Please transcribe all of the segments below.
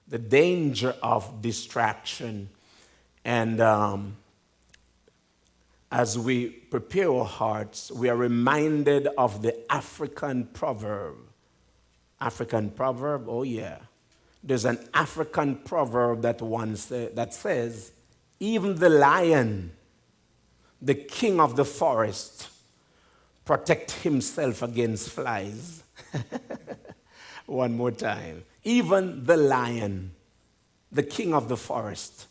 the danger of distraction. And as we prepare our hearts, we are reminded of the African proverb. African proverb, oh yeah. There's an African proverb that says, even the lion, the king of the forest, protect himself against flies. One more time. Even the lion, the king of the forest,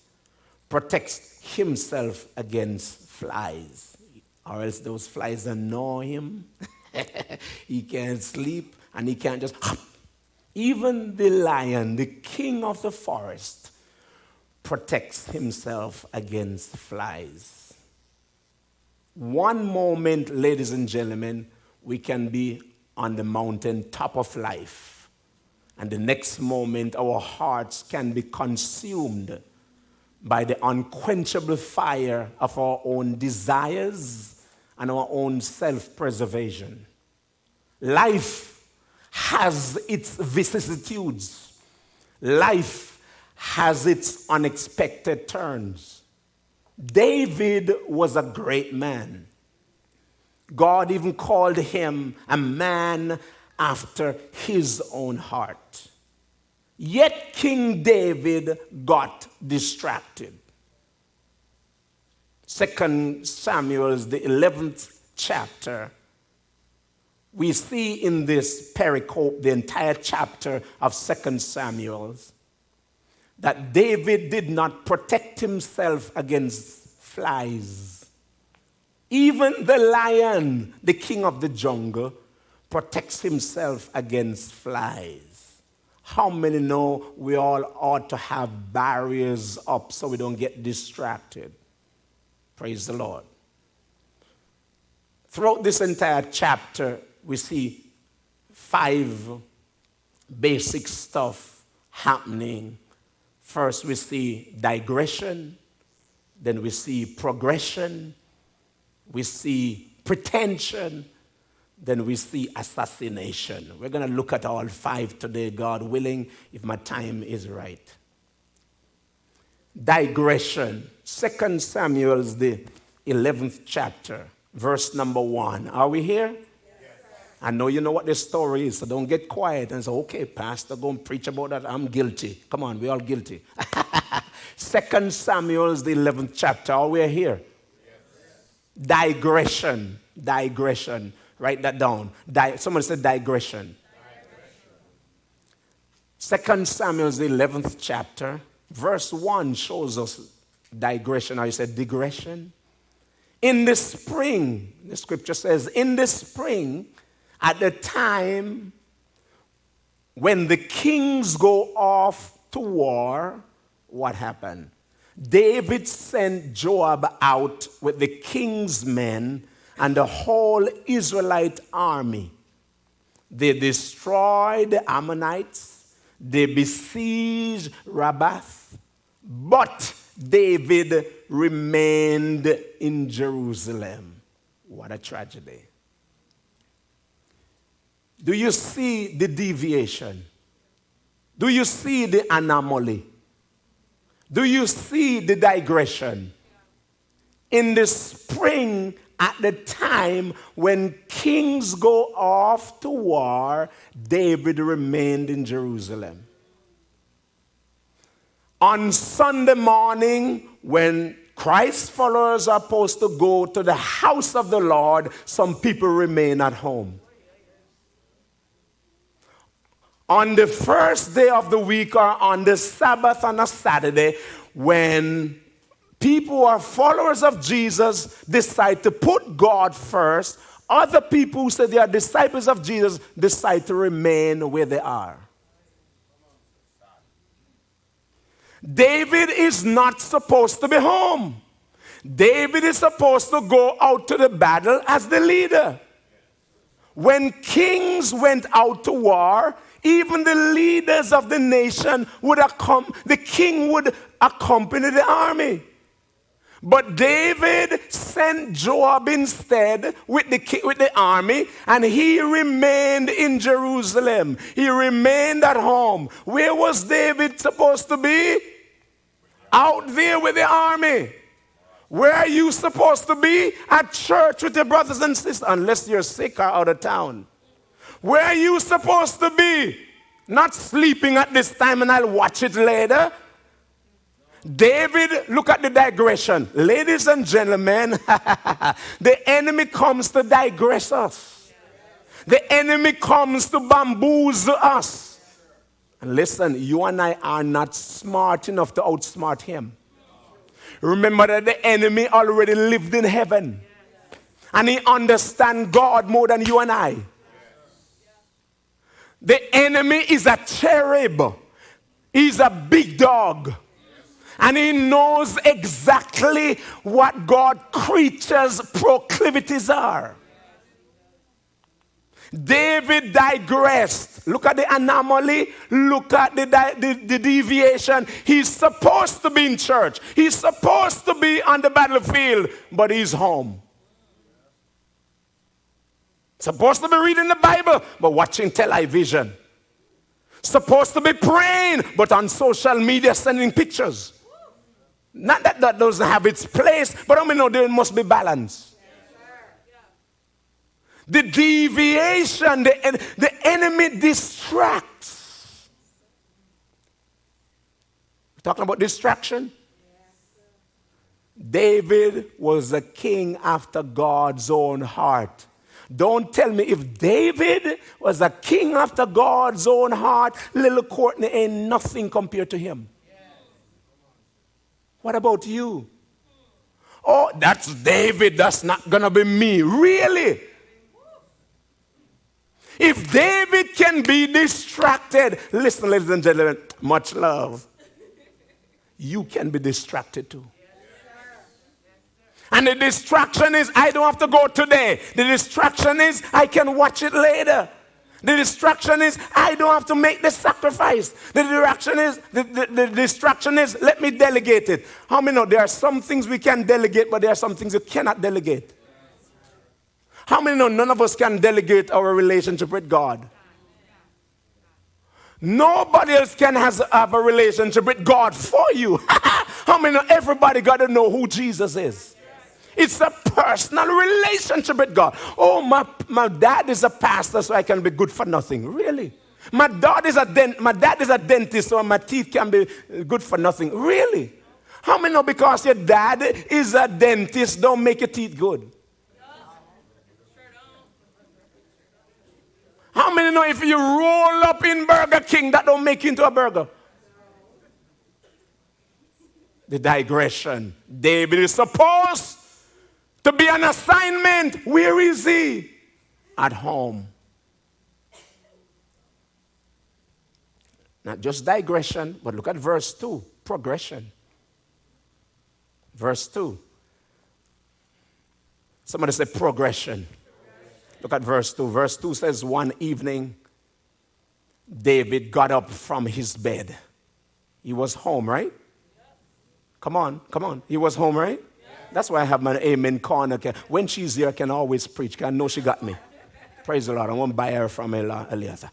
protects himself against flies. Or else those flies annoy him. He can't sleep and he can't just... Even the lion, the king of the forest, protects himself against flies. One moment, ladies and gentlemen, we can be on the mountain top of life. And the next moment, our hearts can be consumed by the unquenchable fire of our own desires and our own self-preservation. Life has its vicissitudes. Life has its unexpected turns. David was a great man. God even called him a man after his own heart. Yet King David got distracted. 2 Samuel, the 11th chapter, we see in this pericope, the entire chapter of 2 Samuel, that David did not protect himself against flies. Even the lion, the king of the jungle, protects himself against flies. How many know we all ought to have barriers up so we don't get distracted? Praise the Lord. Throughout this entire chapter, we see 5 basic stuff happening. First, we see digression. Then we see progression. We see pretension. Then we see assassination. We're going to look at all 5 today, God willing, if my time is right. Digression. 2 Samuel, the 11th chapter, verse number 1. Are we here? I know you know what this story is, so don't get quiet and say, okay, Pastor, go and preach about that. I'm guilty. Come on, we're all guilty. 2 Samuel, the 11th chapter. Are we here? Yes. Digression. Write that down. Someone said digression. 2 Samuel, the 11th chapter, verse 1 shows us digression. Or you said digression. In the spring, the scripture says, in the spring, at the time when the kings go off to war, what happened? David sent Joab out with the king's men and the whole Israelite army. They destroyed the Ammonites. They besieged Rabbah. But David remained in Jerusalem. What a tragedy. Do you see the deviation? Do you see the anomaly? Do you see the digression? In the spring, at the time when kings go off to war, David remained in Jerusalem. On Sunday morning, when Christ's followers are supposed to go to the house of the Lord, some people remain at home. On the first day of the week or on the Sabbath on a Saturday, when people who are followers of Jesus decide to put God first, other people who say they are disciples of Jesus decide to remain where they are. David is not supposed to be home. David is supposed to go out to the battle as the leader. When kings went out to war, even the leaders of the nation would the king would accompany the army. But David sent Joab instead with the army, and he remained in Jerusalem. He remained at home. Where was David supposed to be? Out there with the army. Where are you supposed to be? At church with your brothers and sisters, unless you're sick or out of town. Where are you supposed to be? Not sleeping at this time and I'll watch it later. David, look at the digression. Ladies and gentlemen, the enemy comes to digress us. The enemy comes to bamboozle us. And listen, you and I are not smart enough to outsmart him. Remember that the enemy already lived in heaven. And he understands God more than you and I. The enemy is a cherub. He's a big dog. And he knows exactly what God creatures' proclivities are. David digressed. Look at the anomaly. Look at the deviation. He's supposed to be in church. He's supposed to be on the battlefield, but he's home. Supposed to be reading the Bible, but watching television. Supposed to be praying, but on social media sending pictures. Not that that doesn't have its place, but I mean, no, there must be balance. The deviation, the enemy distracts. We're talking about distraction. David was a king after God's own heart. Don't tell me if David was a king after God's own heart, little Courtney ain't nothing compared to him. What about you? Oh, that's David, that's not going to be me. Really? If David can be distracted, listen, ladies and gentlemen, much love. You can be distracted too. And the distraction is, I don't have to go today. The distraction is, I can watch it later. The distraction is, I don't have to make the sacrifice. The distraction is, let me delegate it. How many know there are some things we can delegate, but there are some things you cannot delegate? How many know none of us can delegate our relationship with God? Nobody else can have a relationship with God for you. How many know everybody got to know who Jesus is? It's a personal relationship with God. Oh, my dad is a pastor, so I can be good for nothing. Really? My dad is a dentist, so my teeth can be good for nothing. Really? How many know because your dad is a dentist, don't make your teeth good? How many know if you roll up in Burger King, that don't make you into a burger? The digression. David is supposed to be an assignment. Where is he? At home. Not just digression, but look at verse 2. Progression. Verse 2. Somebody say progression. Look at verse 2. Verse 2 says, one evening, David got up from his bed. He was home, right? Come on. He was home, right? That's why I have my amen corner. When she's here, I can always preach. I know she got me. Praise the Lord. I won't buy her from Eliezer.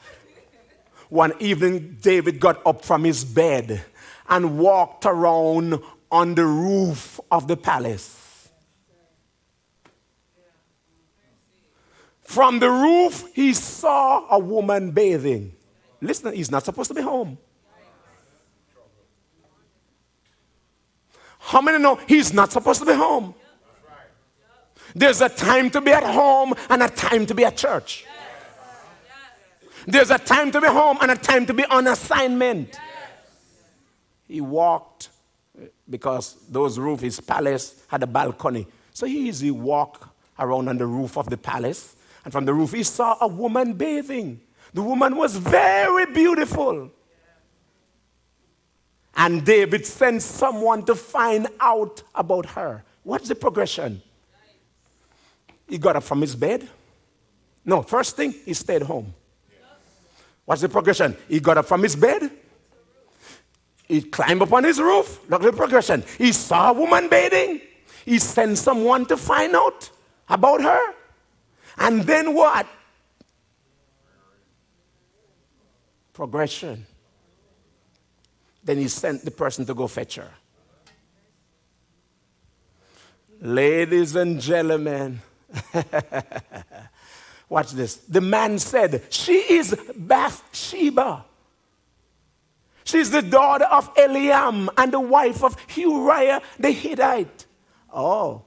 One evening, David got up from his bed and walked around on the roof of the palace. From the roof, he saw a woman bathing. Listen, he's not supposed to be home. How many know he's not supposed to be home? There's a time to be at home and a time to be at church. There's a time to be home and a time to be on assignment. He walked because those roofs, his palace had a balcony. So he walked around on the roof of the palace. And from the roof, he saw a woman bathing. The woman was very beautiful. And David sent someone to find out about her. What's the progression? He got up from his bed. No, first thing, he stayed home. What's the progression? He got up from his bed. He climbed up on his roof. Look at the progression. He saw a woman bathing. He sent someone to find out about her. And then what? Progression. Then he sent the person to go fetch her. Ladies and gentlemen, watch this. The man said, she is Bathsheba. She's the daughter of Eliam and the wife of Uriah the Hittite. Oh,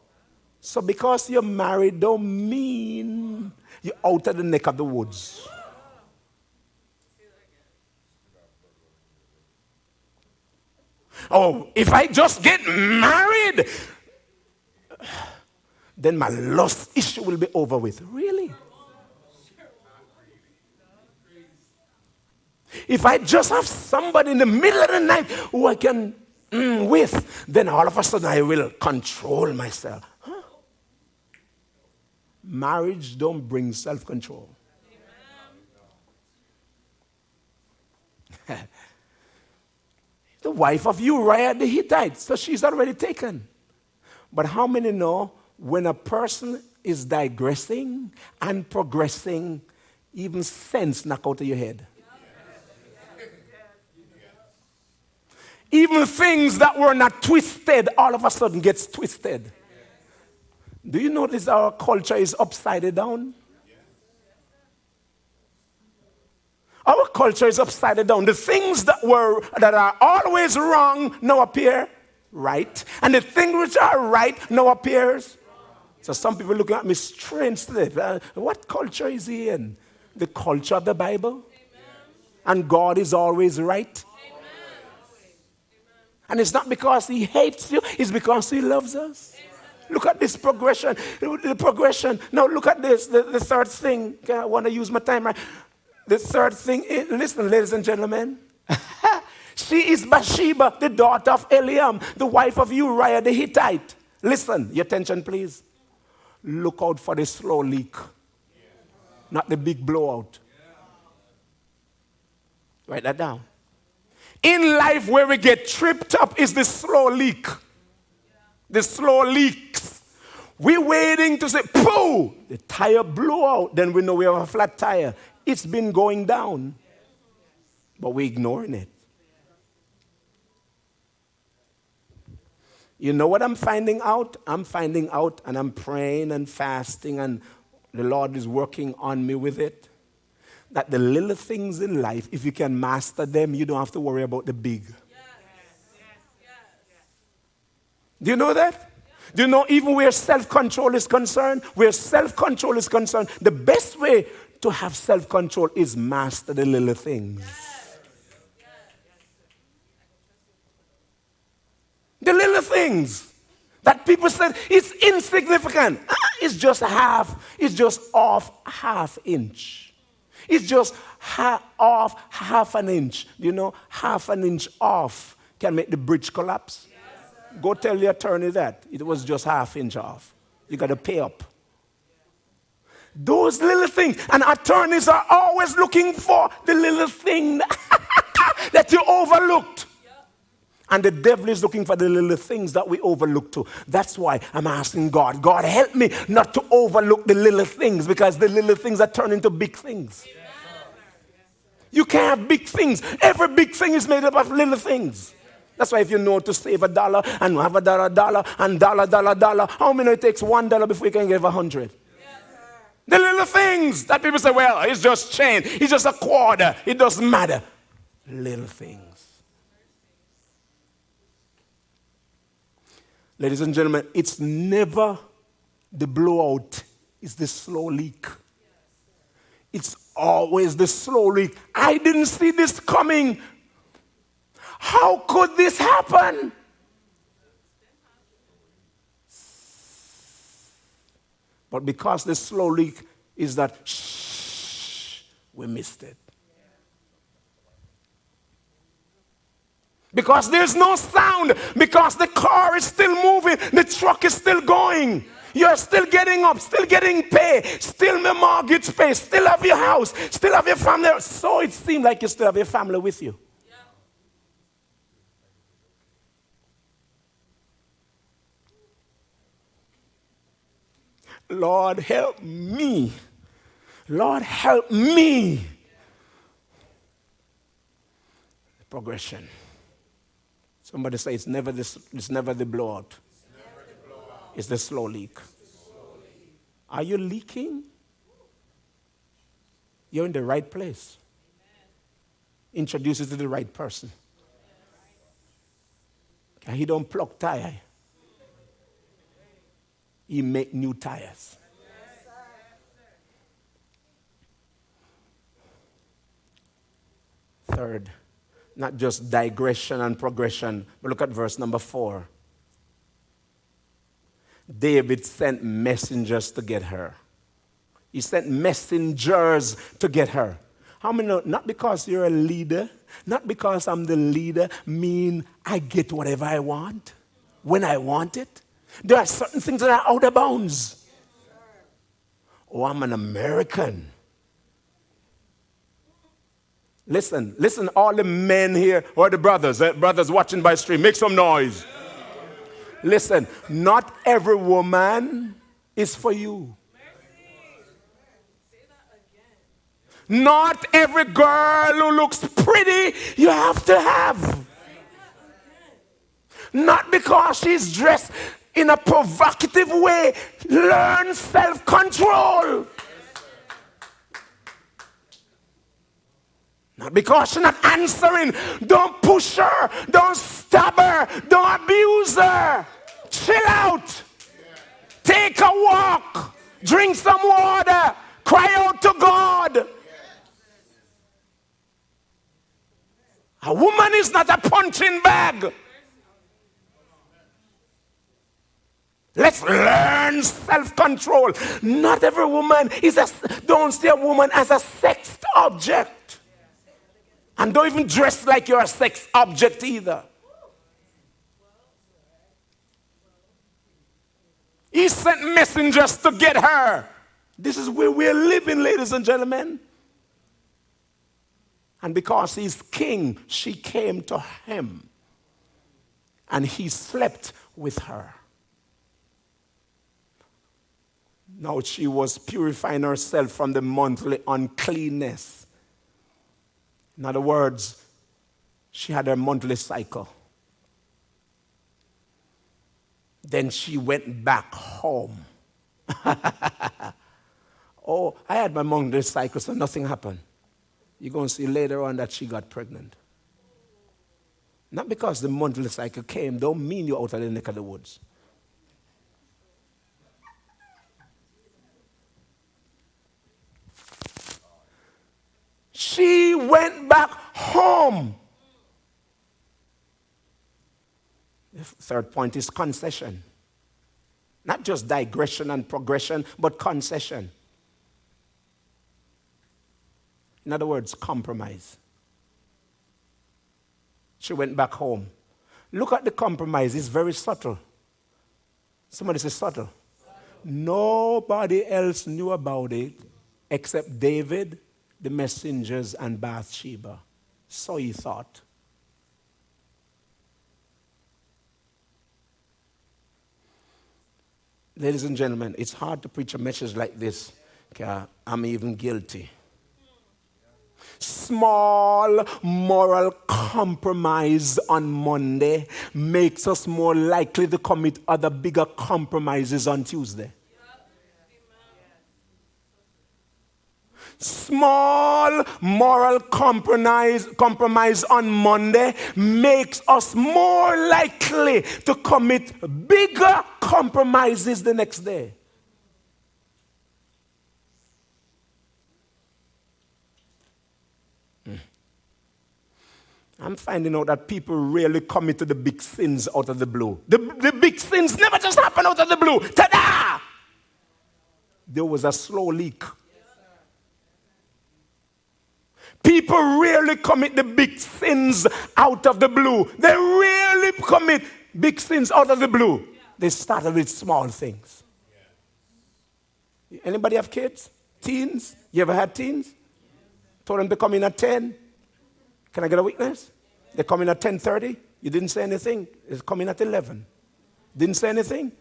so because you're married don't mean you're out of the neck of the woods. Oh, if I just get married, then my lust issue will be over with. Really? If I just have somebody in the middle of the night who I can with, then all of a sudden I will control myself. Huh? Marriage don't bring self-control. The wife of Uriah the Hittite, so she's already taken. But how many know when a person is digressing and progressing, even sense knock out of your head? Even things that were not twisted, all of a sudden gets twisted. Do you notice our culture is upside down? Our culture is upside down. The things that are always wrong now appear right. And the things which are right now appears. So some people looking at me strangely. What culture is he in? The culture of the Bible. And God is always right. And it's not because he hates you, it's because he loves us. Look at this progression. The progression. Now look at this. The third thing. Okay, I want to use my time right. The third thing, listen, ladies and gentlemen. She is Bathsheba, the daughter of Eliam, the wife of Uriah the Hittite. Listen, your attention please. Look out for the slow leak, not the big blowout. Write that down. In life, where we get tripped up is the slow leak. The slow leaks. We're waiting to say, pooh, the tire blew out. Then we know we have a flat tire. It's been going down, but we're ignoring it. You know what I'm finding out? I'm finding out, and I'm praying and fasting, and the Lord is working on me with it. That the little things in life, if you can master them, you don't have to worry about the big. Do you know that? Do you know even where self-control is concerned? Where self-control is concerned, the best way to have self-control is master the little things. The little things that people said it's insignificant. It's just off half inch. It's just off half an inch. You know, half an inch off can make the bridge collapse. Go tell the attorney that. It was just half inch off. You got to pay up. Those little things. And attorneys are always looking for the little thing that you overlooked. And the devil is looking for the little things that we overlook too. That's why I'm asking God, God, help me not to overlook the little things, because the little things are turning into big things. You can't have big things. Every big thing is made up of little things. That's why if you know to save $1 and have $1 and $, how many it takes $1 before you can give 100? The little things that people say, well, it's just change. It's just a quarter. It doesn't matter. Little things. Ladies and gentlemen, it's never the blowout. It's the slow leak. It's always the slow leak. I didn't see this coming. How could this happen? But because the slow leak is that, we missed it. Because there's no sound. Because the car is still moving. The truck is still going. You're still getting up, still getting paid, still the mortgage paid, still have your house, still have your family. So it seems like you still have your family with you. Lord, help me. Lord, help me. Progression. Somebody say it's never the blowout. It's the slow leak. Are you leaking? You're in the right place. Introduce you to the right person. And he don't pluck tire. He make new tires. Third, not just digression and progression, but look at verse number 4. David sent messengers to get her. He sent messengers to get her. How many know, not because you're a leader, not because I'm the leader, mean I get whatever I want, when I want it. There are certain things that are out of bounds. Oh, I'm an American. Listen, all the men here, or the brothers watching by stream, make some noise. Listen, not every woman is for you. Not every girl who looks pretty you have to have. Not because she's dressed in a provocative way. Learn self-control. Not because she's not answering. Don't push her. Don't stab her. Don't abuse her. Chill out. Take a walk. Drink some water. Cry out to God. A woman is not a punching bag. Let's learn self-control. Not every woman don't see a woman as a sex object. And don't even dress like you're a sex object either. He sent messengers to get her. This is where we're living, ladies and gentlemen. And because he's king, she came to him. And he slept with her. Now she was purifying herself from the monthly uncleanness. In other words, she had her monthly cycle. Then she went back home. Oh, I had my monthly cycle, so nothing happened. You're going to see later on that she got pregnant. Not because the monthly cycle came, don't mean you're out of the neck of the woods. She went back home. The third point is concession. Not just digression and progression, but concession. In other words, compromise. She went back home. Look at the compromise. It's very subtle. Somebody say subtle. Nobody else knew about it except David, the messengers, and Bathsheba. So he thought. Ladies and gentlemen, it's hard to preach a message like this. Okay, I'm even guilty. Small moral compromise on Monday makes us more likely to commit other bigger compromises on Tuesday. Small moral compromise on Monday makes us more likely to commit bigger compromises the next day. I'm finding out that people really commit to the big sins out of the blue. The big sins never just happen out of the blue. Ta-da! There was a slow leak. People rarely commit the big sins out of the blue. They rarely commit big sins out of the blue. They started with small things. Anybody have kids? Teens? You ever had teens? Told them to come in at 10. Can I get a witness? They come in at 10:30. You didn't say anything. They come in at 11. Didn't say anything.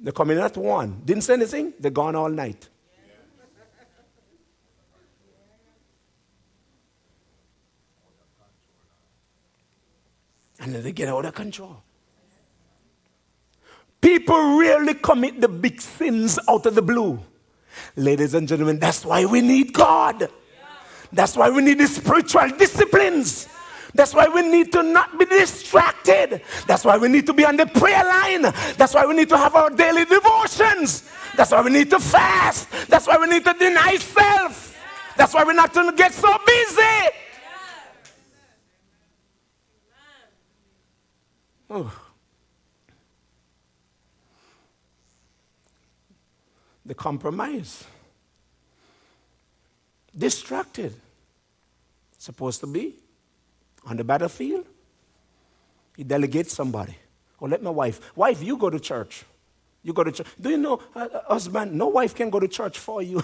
They come in at 1. Didn't say anything. They're gone all night. And then they get out of control. People rarely commit the big sins out of the blue. Ladies and gentlemen, that's why we need God. That's why we need the spiritual disciplines. That's why we need to not be distracted. That's why we need to be on the prayer line. That's why we need to have our daily devotions. That's why we need to fast. That's why we need to deny self. That's why we're not going to get so busy. Oh. The compromise. Distracted. Supposed to be on the battlefield. You delegate somebody. Or let my wife. Wife, you go to church. You go to church. Do you know, husband, no wife can go to church for you.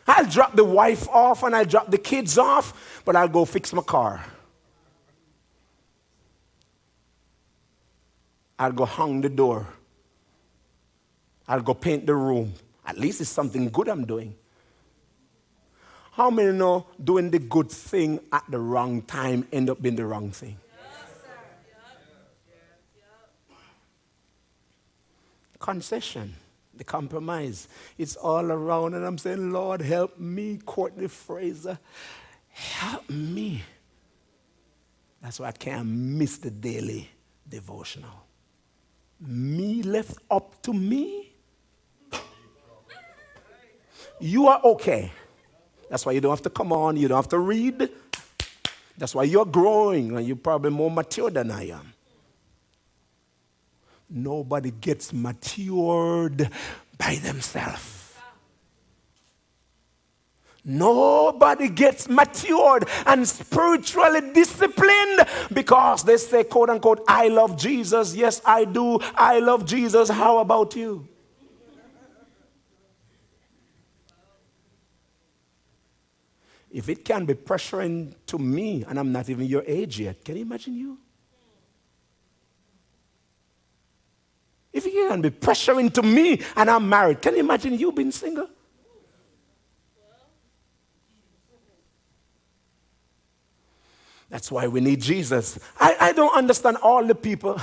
I'll drop the wife off and I'll drop the kids off, but I'll go fix my car. I'll go hang the door. I'll go paint the room. At least it's something good I'm doing. How many know doing the good thing at the wrong time end up being the wrong thing? Concession, the compromise. It's all around, and I'm saying, Lord, help me, Courtney, Fraser. Help me. That's why I can't miss the daily devotional. Me left up to me. You are okay. That's why you don't have to come on. You don't have to read. That's why you're growing, and you're probably more mature than I am. Nobody gets matured by themselves. Nobody gets matured and spiritually disciplined because they say, quote unquote, I love Jesus. Yes, I do. I love Jesus. How about you? If it can be pressuring to me and I'm not even your age yet, can you imagine you? If it can be pressuring to me and I'm married, can you imagine you being single? That's why we need Jesus. I don't understand all the people.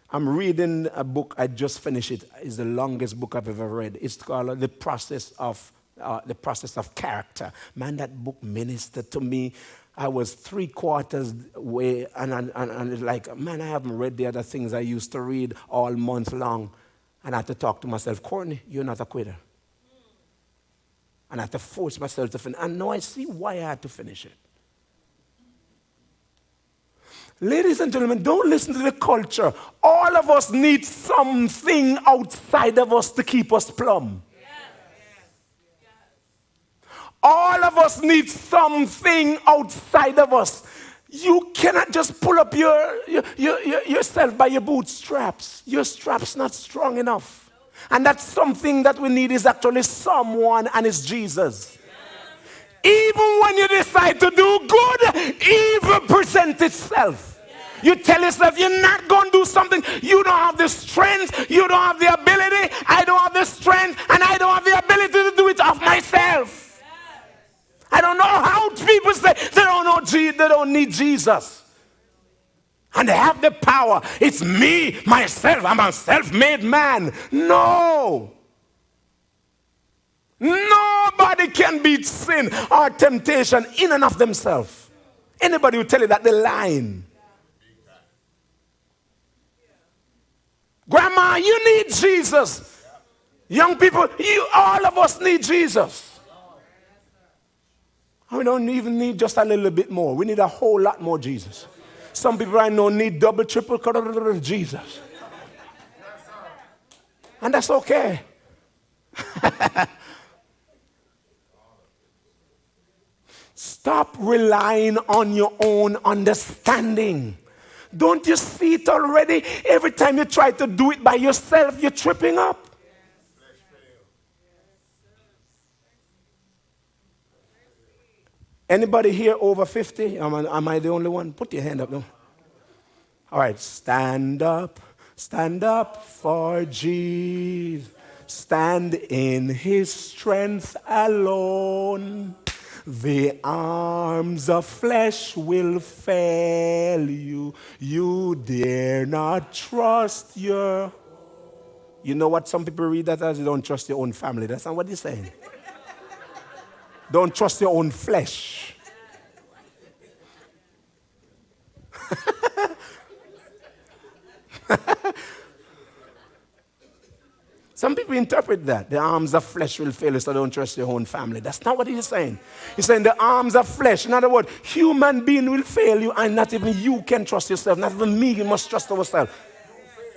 I'm reading a book. I just finished it. It's the longest book I've ever read. It's called The Process of Character. Man, that book ministered to me. I was 3/4 way, and it's like, man, I haven't read the other things I used to read all month long. And I had to talk to myself, Courtney, you're not a quitter. And I had to force myself to finish. And now I see why I had to finish it. Ladies and gentlemen, don't listen to the culture. All of us need something outside of us to keep us plumb. All of us need something outside of us. You cannot just pull up yourself by your bootstraps. Your strap's not strong enough. And that's something that we need is actually someone, and it's Jesus. Even when you decide to do good, evil presents itself. You tell yourself you're not going to do something. You don't have the strength. You don't have the ability. I don't have the strength. And I don't have the ability to do it of myself. I don't know how people say they don't need Jesus. And they have the power. It's me, myself. I'm a self-made man. No. Nobody can beat sin or temptation in and of themselves. Anybody will tell you that they're lying. Grandma, you need Jesus. Young people, all of us need Jesus. We don't even need just a little bit more. We need a whole lot more Jesus. Some people I know need double, triple Jesus. And that's okay. Stop relying on your own understanding. Don't you see it already? Every time you try to do it by yourself, you're tripping up. Anybody here over 50? Am I the only one? Put your hand up. No. All right, stand up for Jesus. Stand in his strength alone. The arms of flesh will fail you. You dare not trust your... You know what some people read that as? You don't trust your own family. That's not what he's saying. Don't trust your own flesh. Some people interpret that. The arms of flesh will fail you, so don't trust your own family. That's not what he's saying. He's saying the arms of flesh. In other words, human being will fail you, and not even you can trust yourself. Not even me, you must trust ourselves.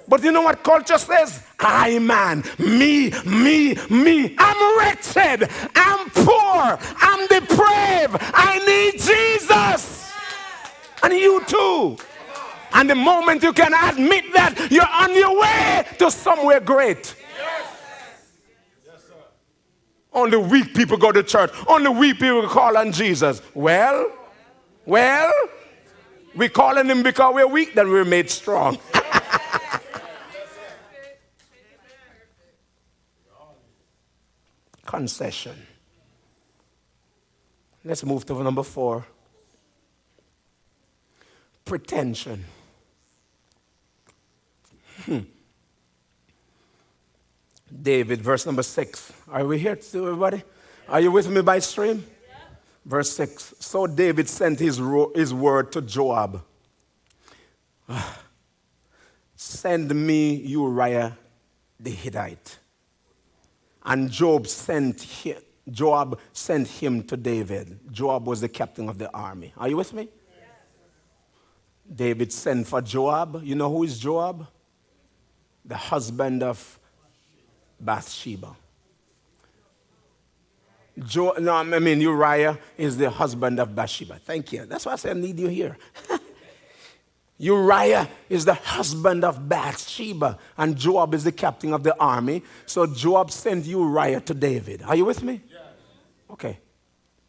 But you know what culture says? I, man, me. I'm wretched. I'm poor. I'm depraved. I need Jesus. And you too. And the moment you can admit that, you're on your way to somewhere great. Only weak people go to church. Only weak people call on Jesus. Well, we call on him because we're weak, then we're made strong. Concession. Let's move to number 4. Pretension. David, verse number 6. Are we here, everybody? Are you with me by stream? Yeah. Verse 6. So David sent his word to Joab. Send me Uriah the Hittite. And Joab sent him to David. Joab was the captain of the army. Are you with me? Yes. David sent for Joab. You know who is Joab? The husband of Bathsheba. Uriah is the husband of Bathsheba. Thank you. That's why I said I need you here. Uriah is the husband of Bathsheba, and Joab is the captain of the army. So Joab sent Uriah to David. Are you with me? Yes. Okay.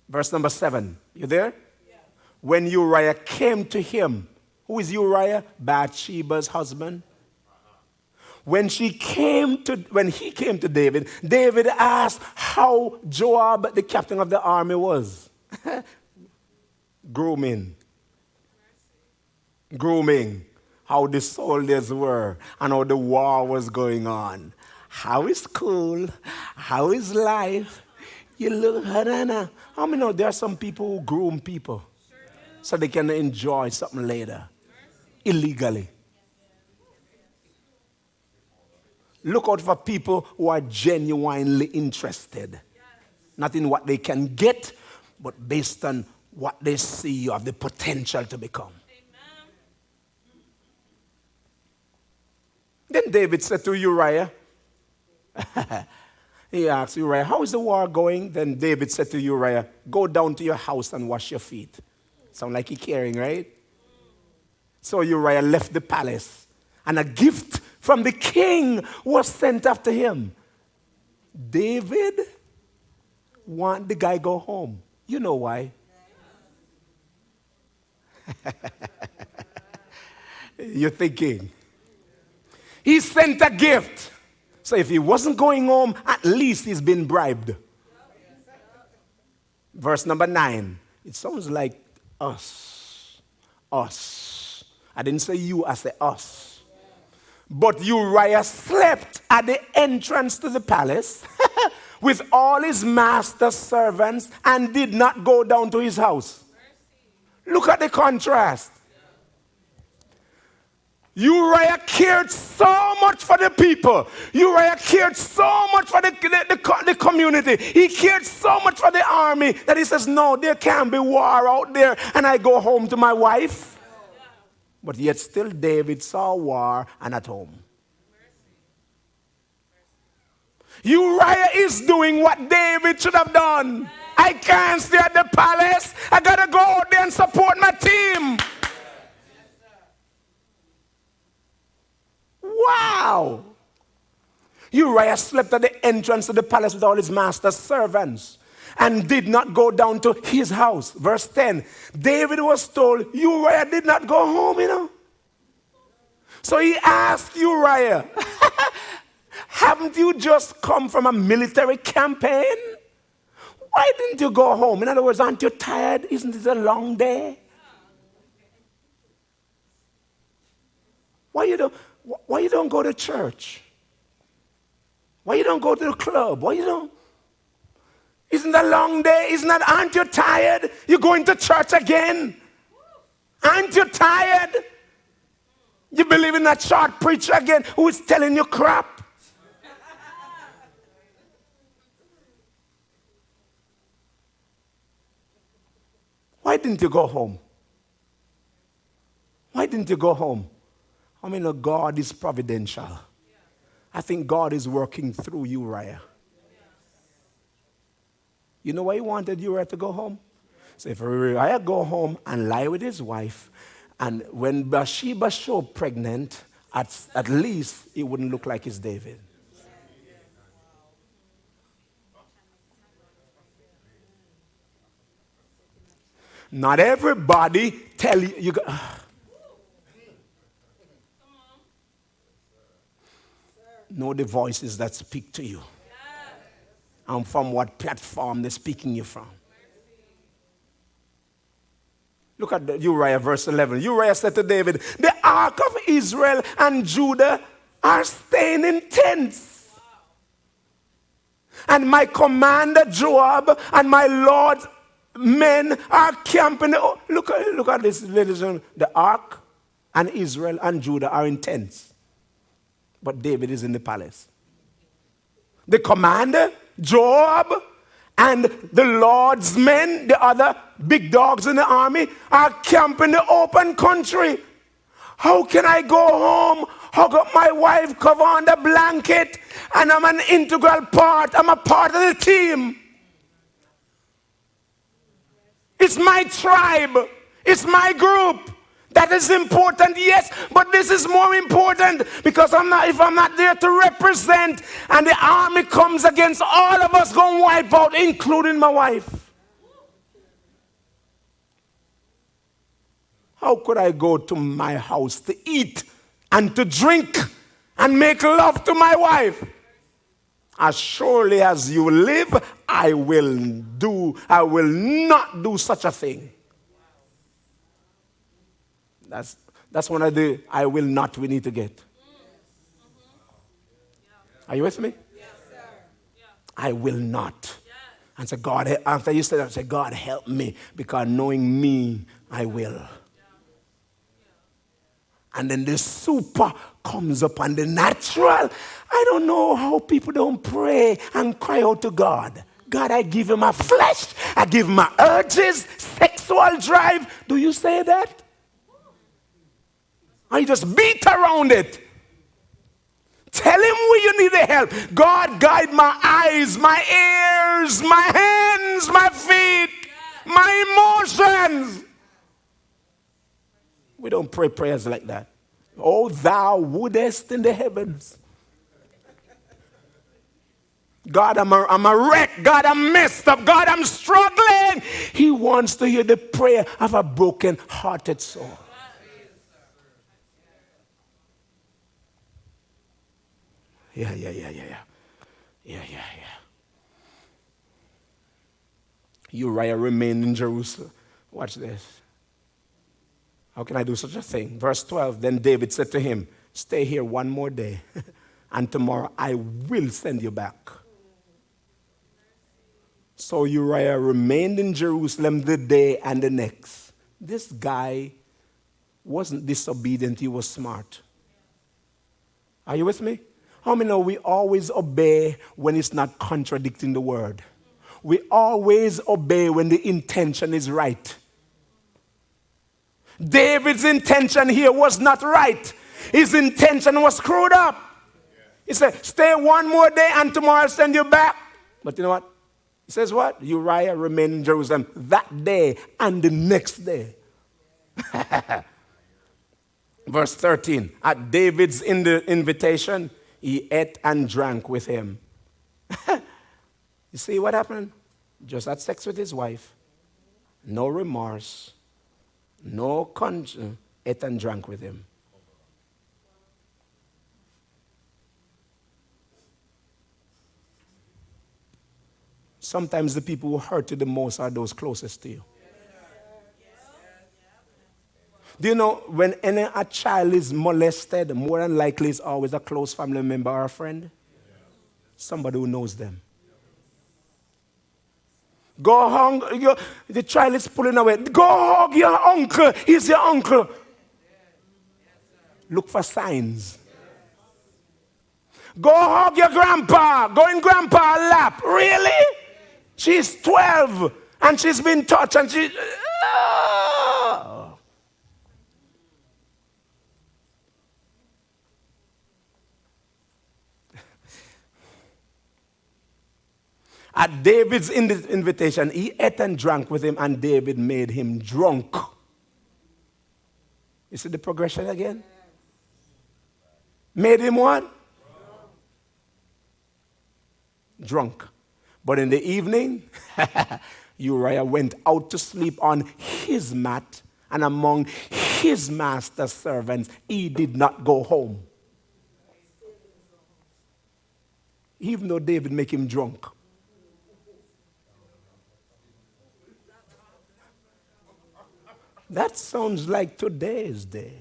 Verse number 7. You there? Yes. When Uriah came to him, who is Uriah? Bathsheba's husband. When he came to David, David asked how Joab, the captain of the army, was. Grooming, how the soldiers were and how the war was going on. How is school? How is life? You look, how many know there are some people who groom people so they can enjoy something later illegally? Look out for people who are genuinely interested. Not in what they can get, but based on what they see you have the potential to become. Amen. Then David said to Uriah, he asked Uriah, how is the war going? Then David said to Uriah, go down to your house and wash your feet. Sound like he caring, right? So Uriah left the palace, and a gift from the king was sent after him. David want the guy go home. You know why? You're thinking. He sent a gift. So if he wasn't going home, at least he's been bribed. Verse number 9. It sounds like us. Us. I didn't say you, I said us. But Uriah slept at the entrance to the palace with all his master's servants and did not go down to his house. Look at the contrast. Uriah cared so much for the people. Uriah cared so much for the community. He cared so much for the army that he says, no, there can't be war out there and I go home to my wife. But yet still David saw war and at home. Uriah is doing what David should have done. I can't stay at the palace. I got to go out there and support my team. Wow. Uriah slept at the entrance of the palace with all his master's servants. and did not go down to his house. Verse 10, David was told, Uriah did not go home, So he asked Uriah, haven't you just come from a military campaign? Why didn't you go home? In other words, aren't you tired? Isn't it a long day? Why you don't go to church? Why you don't go to the club? Why you don't? Isn't it a long day? Aren't you tired? You're going to church again. Aren't you tired? You believe in that short preacher again who is telling you crap? Why didn't you go home? Why didn't you go home? I mean, God is providential. I think God is working through Uriah. You know why he wanted Uriah to go home? So if Uriah go home and lie with his wife, and when Bathsheba showed pregnant, at least he wouldn't look like his David. Not everybody tell you. Know the voices that speak to you. And from what platform they're speaking you from. Look at Uriah, verse 11. Uriah said to David, the ark of Israel and Judah are staying in tents. And my commander Joab and my Lord's men are camping. Look at this, ladies and gentlemen. The ark and Israel and Judah are in tents. But David is in the palace. The commander, Joab, and the Lord's men, the other big dogs in the army, are camping in the open country. How can I go home, hug up my wife, cover on the blanket, and I'm an integral part, I'm a part of the team? It's my tribe, it's my group. That is important, yes, but this is more important because if I'm not there to represent and the army comes against all of us, going to wipe out, including my wife. How could I go to my house to eat and to drink and make love to my wife? As surely as you live, I will not do such a thing. That's one of the I will not we need to get. Are you with me? Yes, sir. I will not. Yes. And say, God, after you say that, say, God, help me, because knowing me, I will. Yeah. And then the super comes up on the natural. I don't know how people don't pray and cry out to God. God, I give him my flesh. I give him my urges, sexual drive. Do you say that? I just beat around it. Tell him where you need the help. God, guide my eyes, my ears, my hands, my feet, my emotions. We don't pray prayers like that. Oh, thou wouldest in the heavens. God, I'm a wreck. God, I'm messed up. God, I'm struggling. He wants to hear the prayer of a broken-hearted soul. Yeah. Uriah remained in Jerusalem. Watch this. How can I do such a thing? Verse 12, then David said to him, stay here one more day, and tomorrow I will send you back. So Uriah remained in Jerusalem the day and the next. This guy wasn't disobedient, he was smart. Are you with me? How many know we always obey when it's not contradicting the word? We always obey when the intention is right. David's intention here was not right. His intention was screwed up. He said, stay one more day and tomorrow I'll send you back. But you know what? He says what? Uriah remained in Jerusalem that day and the next day. Verse 13, at David's invitation, he ate and drank with him. You see what happened? Just had sex with his wife. No remorse. No conscience. Ate and drank with him. Sometimes the people who hurt you the most are those closest to you. Do you know when a child is molested, more than likely it's always a close family member or a friend? Somebody who knows them. Go hug, the child is pulling away. Go hug your uncle. He's your uncle. Look for signs. Go hug your grandpa. Go in grandpa's lap. Really? She's 12 and she's been touched and she... At David's invitation, he ate and drank with him, and David made him drunk. You see the progression again? Made him what? Drunk. But in the evening, Uriah went out to sleep on his mat, and among his master's servants, he did not go home. Even though David made him drunk. That sounds like today's day.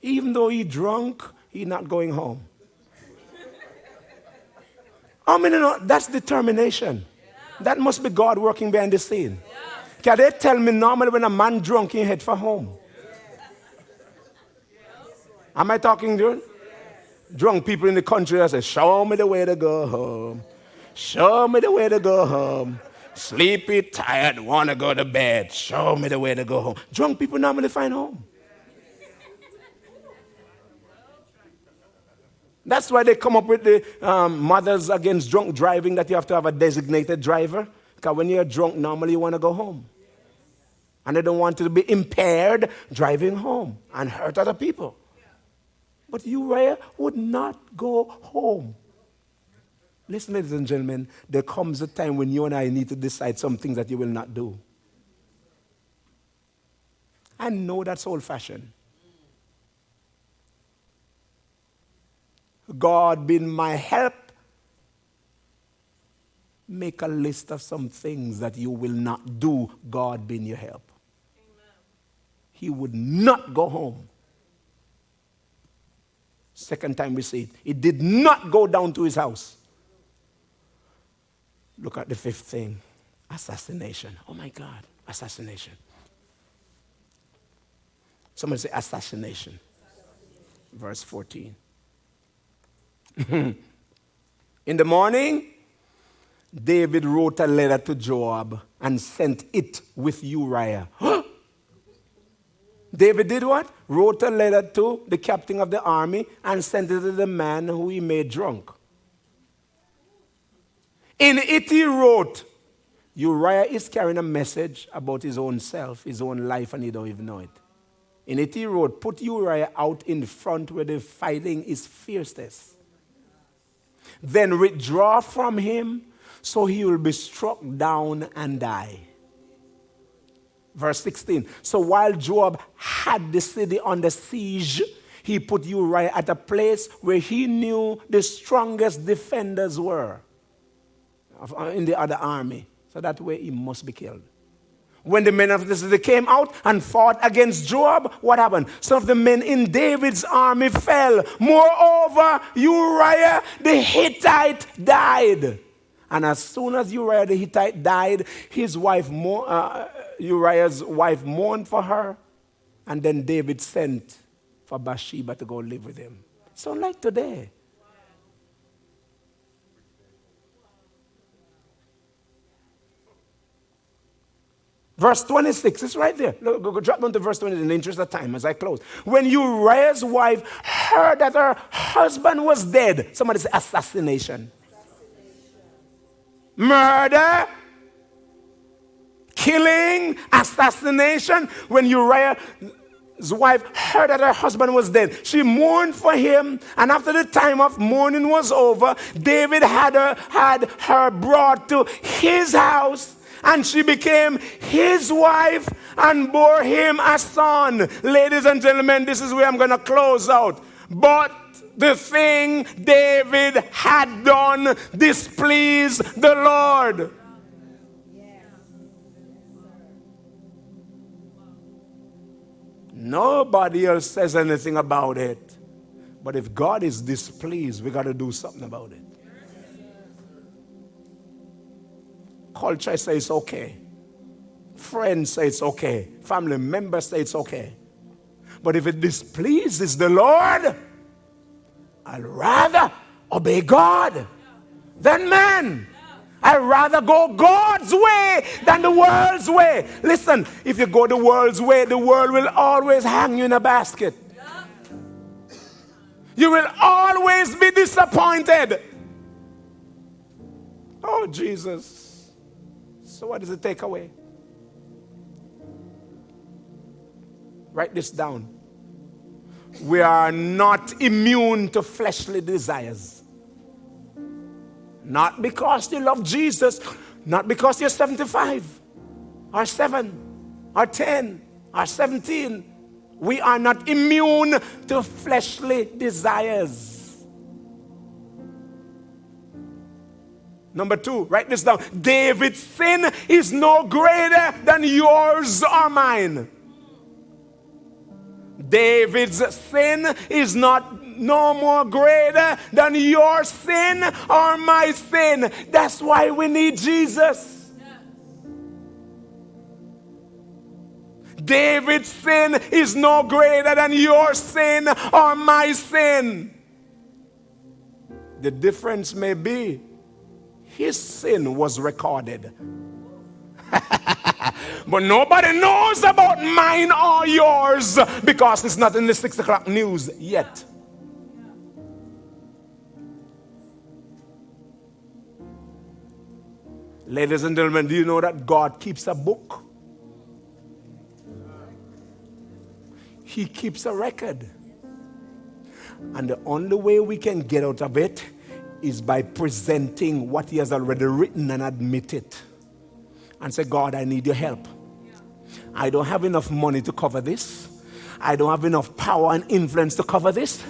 Even though he drunk, he not going home. I mean, that's determination. That must be God working behind the scene. Can they tell me normally when a man drunk, he head for home? Am I talking to you? Drunk people in the country that say, show me the way to go home. Show me the way to go home. Sleepy, tired, want to go to bed. Show me the way to go home. Drunk people normally find home. That's why they come up with the mothers against drunk driving, that you have to have a designated driver. Because when you're drunk, normally you want to go home. And they don't want you to be impaired driving home and hurt other people. But Uriah would not go home. Listen, ladies and gentlemen, there comes a time when you and I need to decide some things that you will not do. I know that's old-fashioned. God being my help, make a list of some things that you will not do, God being your help. Amen. He would not go home. Second time we see it. He did not go down to his house. Look at the fifth thing. Assassination. Oh my God. Assassination. Somebody say assassination. Verse 14. In the morning, David wrote a letter to Joab and sent it with Uriah. David did what? Wrote a letter to the captain of the army and sent it to the man who he made drunk. In it he wrote, Uriah is carrying a message about his own self, his own life, and he don't even know it. In it he wrote, put Uriah out in front where the fighting is fiercest. Then withdraw from him so he will be struck down and die. Verse 16. So while Joab had the city under siege, he put Uriah at a place where he knew the strongest defenders were in the other army. So that way he must be killed. When the men of the city came out and fought against Joab, what happened? Some of the men in David's army fell. Moreover, Uriah the Hittite died. And as soon as Uriah the Hittite died, his wife, Uriah's wife mourned for her. And then David sent for Bathsheba to go live with him. So like today. Verse 26, it's right there. Look, go drop down to verse 20 in the interest of time as I close. When Uriah's wife heard that her husband was dead, somebody say assassination. Murder, killing, assassination. When Uriah's wife heard that her husband was dead. She mourned for him, and after the time of mourning was over, David had her brought to his house, and she became his wife and bore him a son. Ladies and gentlemen, this is where I'm going to close out. But the thing David had done displeased the Lord. Nobody else says anything about it. But if God is displeased, we got to do something about it. Culture says it's okay. Friends say it's okay. Family members say it's okay. But if it displeases the Lord, I'd rather obey God than man. I'd rather go God's way than the world's way. Listen, if you go the world's way, the world will always hang you in a basket. You will always be disappointed. Oh, Jesus. So what is the takeaway? Write this down. We are not immune to fleshly desires. Not because you love Jesus, not because you're 75, or 7, or 10, or 17. We are not immune to fleshly desires. Number 2, write this down. David's sin is no greater than yours or mine. David's sin is no more greater than your sin or my sin. That's why we need Jesus. David's sin is no greater than your sin or my sin. The difference may be his sin was recorded. But nobody knows about mine or yours because it's not in the 6 o'clock news yet. Ladies and gentlemen, do you know that God keeps a book? He keeps a record. And the only way we can get out of it is by presenting what he has already written and admit it. And say, God, I need your help. I don't have enough money to cover this. I don't have enough power and influence to cover this.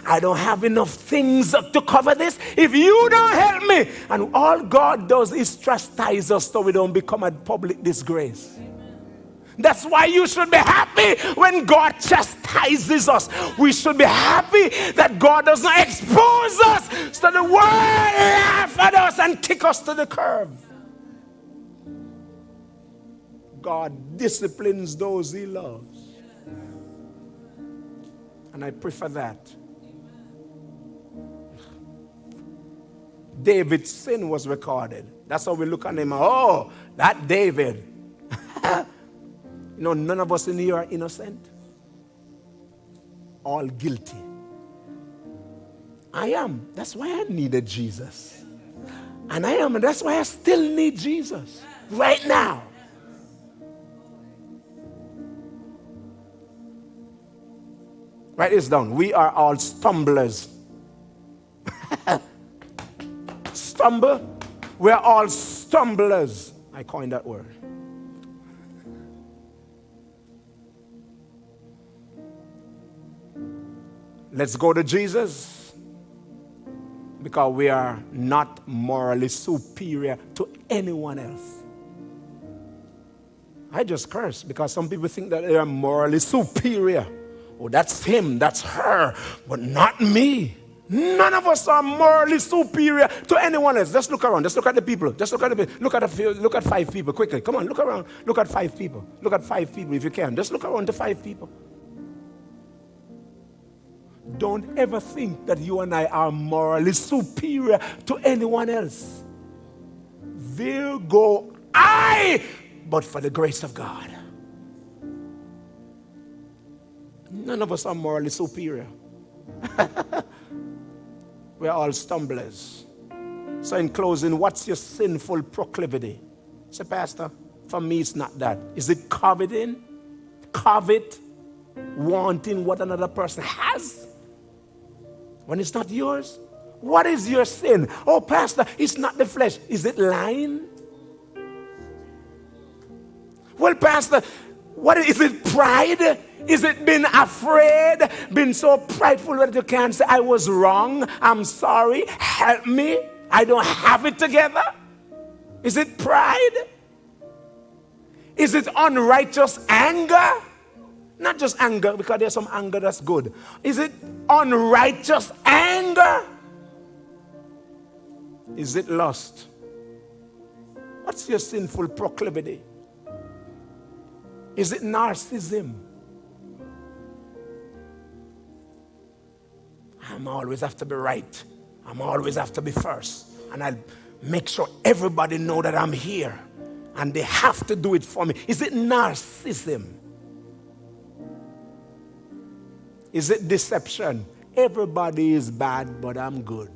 I don't have enough things to cover this. If you don't help me. And all God does is chastise us so we don't become a public disgrace. That's why you should be happy when God chastises us. We should be happy that God does not expose us so the world laughs at us and kick us to the curb. God disciplines those he loves. And I prefer that. David's sin was recorded. That's how we look at him. Oh, that David. You know, none of us in here are innocent. All guilty. I am. That's why I needed Jesus. And I am. And that's why I still need Jesus. Right now. Write this down. We are all stumblers. Stumble? We are all stumblers. I coined that word. Let's go to Jesus. Because we are not morally superior to anyone else. I just curse because some people think that they are morally superior. Oh, that's him, that's her, but not me. None of us are morally superior to anyone else. Just look around. Just look at the people. Just look at the people. Look at 5 people quickly. Come on, look around. Look at 5 people. Look at 5 people if you can. Just look around to 5 people. Don't ever think that you and I are morally superior to anyone else. There go I, but for the grace of God. None of us are morally superior. We're all stumblers. So in closing, what's your sinful proclivity? Say, Pastor, for me it's not that. Is it coveting? Covet? wanting what another person has when it's not yours? What is your sin? Oh, Pastor, it's not the flesh. Is it lying? Well, Pastor, what is it? Pride? Is it being afraid? Being so prideful that you can't say, I was wrong, I'm sorry, help me, I don't have it together? Is it pride? Is it unrighteous anger? Not just anger, because there's some anger that's good. Is it unrighteous anger? Is it lust? What's your sinful proclivity? Is it narcissism? I'm always have to be right. I'm always have to be first. And I'll make sure everybody know that I'm here. And they have to do it for me. Is it narcissism? Is it deception? Everybody is bad, but I'm good.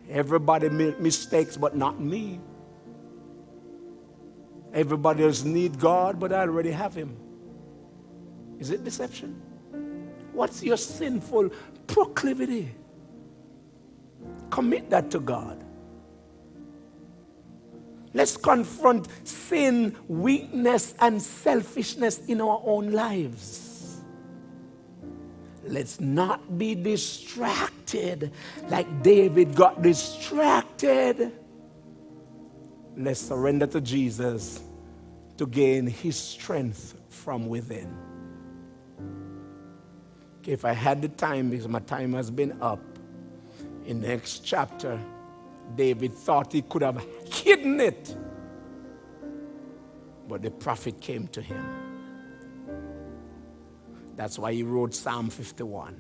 Everybody make mistakes, but not me. Everybody else need God, but I already have him. Is it deception? What's your sinful proclivity? Commit that to God. Let's confront sin, weakness, and selfishness in our own lives. Let's not be distracted like David got distracted. Let's surrender to Jesus to gain his strength from within. Okay, if I had the time, because my time has been up, in the next chapter, David thought he could have hidden it. But the prophet came to him. That's why he wrote Psalm 51.